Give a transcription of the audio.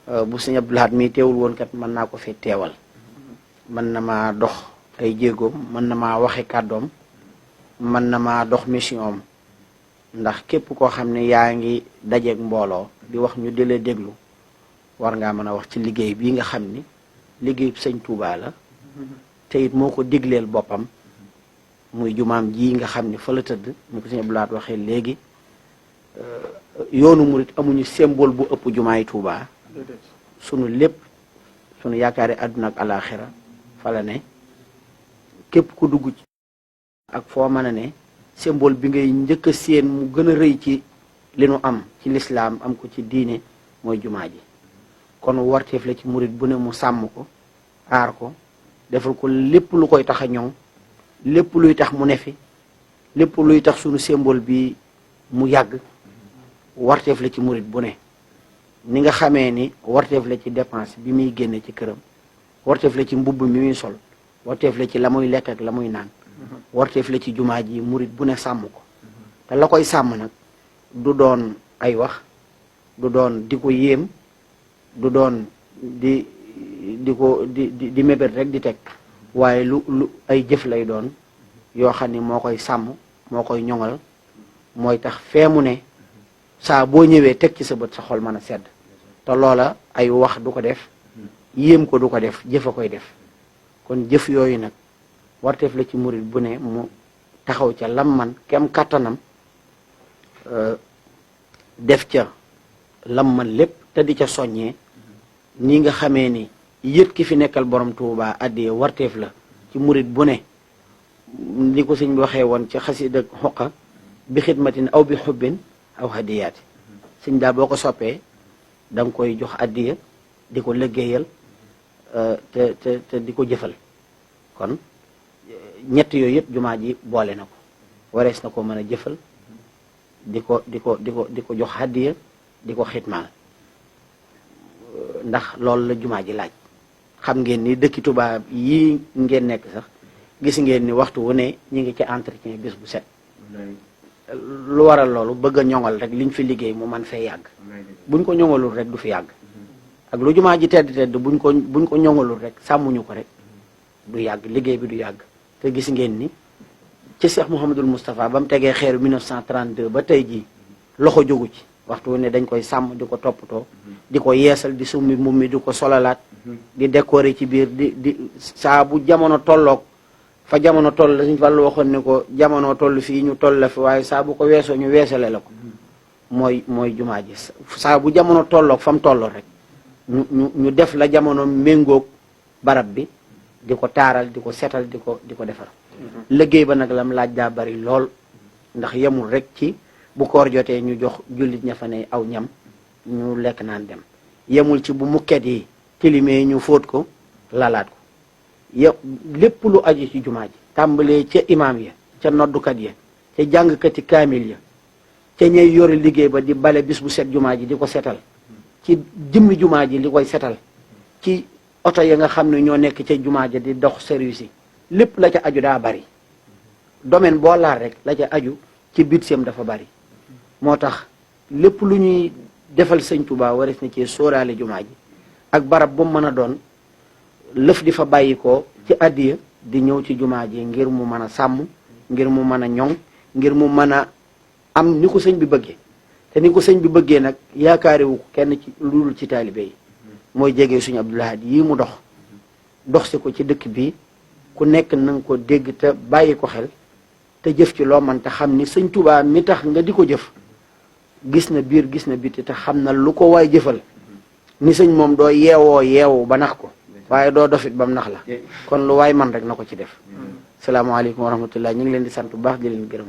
bu sëñ Abdou Lahad mi teewul woon kat mën naa ko fee teewal mën na maa dox ay jéegoom mën na maa waxe kàddoom mën na maa dox mission am ndax képp koo xam ne yaa ngi dajeeg mbooloo di wax ñu dëlee déglu war ngaa mën a wax ci liggéey bii nga xam ni liggéey sëñ Touba la te it moo ko digleel boppam muy jumaam ji nga xam ni fa la tëdd ñu ko sëñ Abdou Lahad waxee léegi yoonu murit amuñu symbole bu ëpp jumaay Touba sunu lépp sunu yaakaari àdduna ak alaxira fa la ne képp ku dugg ci ak foo mën a ne symbole bi ngay njëkk a séen mu gën a rëy ci li nu am ci lislaam am ko ci diine mooy jumaa ji kon warteef la ci murit bu ne mu sàmm ko aar ko defal ko lépp lu koy tax a ñoŋ lépp luy tax mu ne fi lépp luy tax sunu symbole bi mu yàgg warteef la ci murit bu ne ni nga xamee ni warteef la ci dépense bi muy génne ci këram warteef la ci mbubb mi muy sol warteef la ci la muy lekk ak la muy naan warteef la ci jumaa ji murit bu ne sàmm ko te la koy sàmm nag du doon ay wax du doon di ko yéem du doon di mébét rek di teg waaye lu ay jëf lay doon yoo xam ni moo koy sàmm moo koy ñoŋal mooy tax fee mu ne saa boo ñëwee teg ci sa bët sa xol mën a sedd te loola ay wax du ko def yéem ko du ko def jëf a koy def kon jëf yooyu nag warteef la ci murit bu ne mu taxaw ca lam man kem kàttanam def ca lam man lépp te di ca soññee ni nga xamee ni yët ki fi nekkal borom Tuubaa addiyee warteef la ci murit bu ne li ko sëñ bi waxee woon ci xasida xoqa bi xidmatin aw bi xubbin aw hadiyaati sëñ daal boo ko soppee da nga koy jox addiya di ko liggéeyal te di ko jëfal kon ñett yooyu yëpp jumaa ji boole na ko warees na ko mën a jëfal di ko jox addiya di ko xidmaal ndax loolu la jumaa ji laaj xam ngeen ni dëkki Tuubaa yii ngeen nekk sax gis ngeen ni waxtu wu ne ñi ngi ci entretien bés bu set lu waral loolu bëgg a ñoŋal rek liñ fi liggéey mu man fee yàgg buñ ko ñoŋalul rek du fi yàgg ak lu jumaa ji tedd buñ ko ñoŋalul rek sàmmuñu ko rek du yàgg liggéey bi du yàgg te gis ngeen ni ci Cheikh Mouhamadul Moustapha ba mu tegee xeeru 1932 ba tey jii loxo jógu ci waxtu wu ne dañ koy sàmm di ko toppatoo di ko yeesal di summi mbubb mi di ko solalaat di décorer ci biir di saa bu jamono tolloog fa jamono toll la suñ Fallu waxoon ni ko jamono toll fii ñu toll la fi waaye saa bu ko weesoo ñu weesale la ko mooy jumaa ji saa bu jamono tolloog fa mu tolloon rek ñu def la jamono méngoog barab bi di ko taaral di ko setal di ko defar liggéey ba nag lam laaj daa bari lool ndax yemul rek ci bu koor jotee ñu jox jullit ña fa ne aw ñam ñu lekk naan dem yemul ci bu mukket yi tilimee ñu fóot ko lalaat ko lépp lu aju ci jumaa ji tàmbalee ca imaam ya ca noddukat ya ca jàngkati kaamil ya ca ñay yore liggéey ba di bale bis bu set jumaa ji di ko setal ci jëmmi jumaa ji li koy setal ci oto ya nga xam ne ñoo nekk ca jumaa ji di dox service yi lépp la ca aju daa bari domaine boo laal rek la ca aju ci budget dafa bari moo tax lépp lu ñuy defal sëñ Tuubaa wares na ci sóoraale jumaa ji ak barab bu mu mën a doon lëf di fa bàyyi ko ci addiya di ñëw ci jumaa ji ngir mu mën a sàmm ngir mu mën a ñoŋ ngir mu mën a am ni ko sëñ bi bëggee te ni ko sëñ bi bëggee nag yaakaariwu ko kenn ci lu dul ci taalibe yi mooy jege suñu Abdou Lahad yii mu dox si ko ci dëkk bi ku nekk na nga ko dégg te bàyyi ko xel te jëf ci loo man te xam ni sëñ Tuubaa mi tax nga di ko jëf gis na biir gis na biti te xam na lu ko waay jëfal ni sëñ moom doo yeewu ba nax ko waaye doo dofit ba mu nax la kon lu waay man rek na ko ci def salaamaaleykum wa rahmatullah ñu ngi leen di sant bu baax di leen gërëm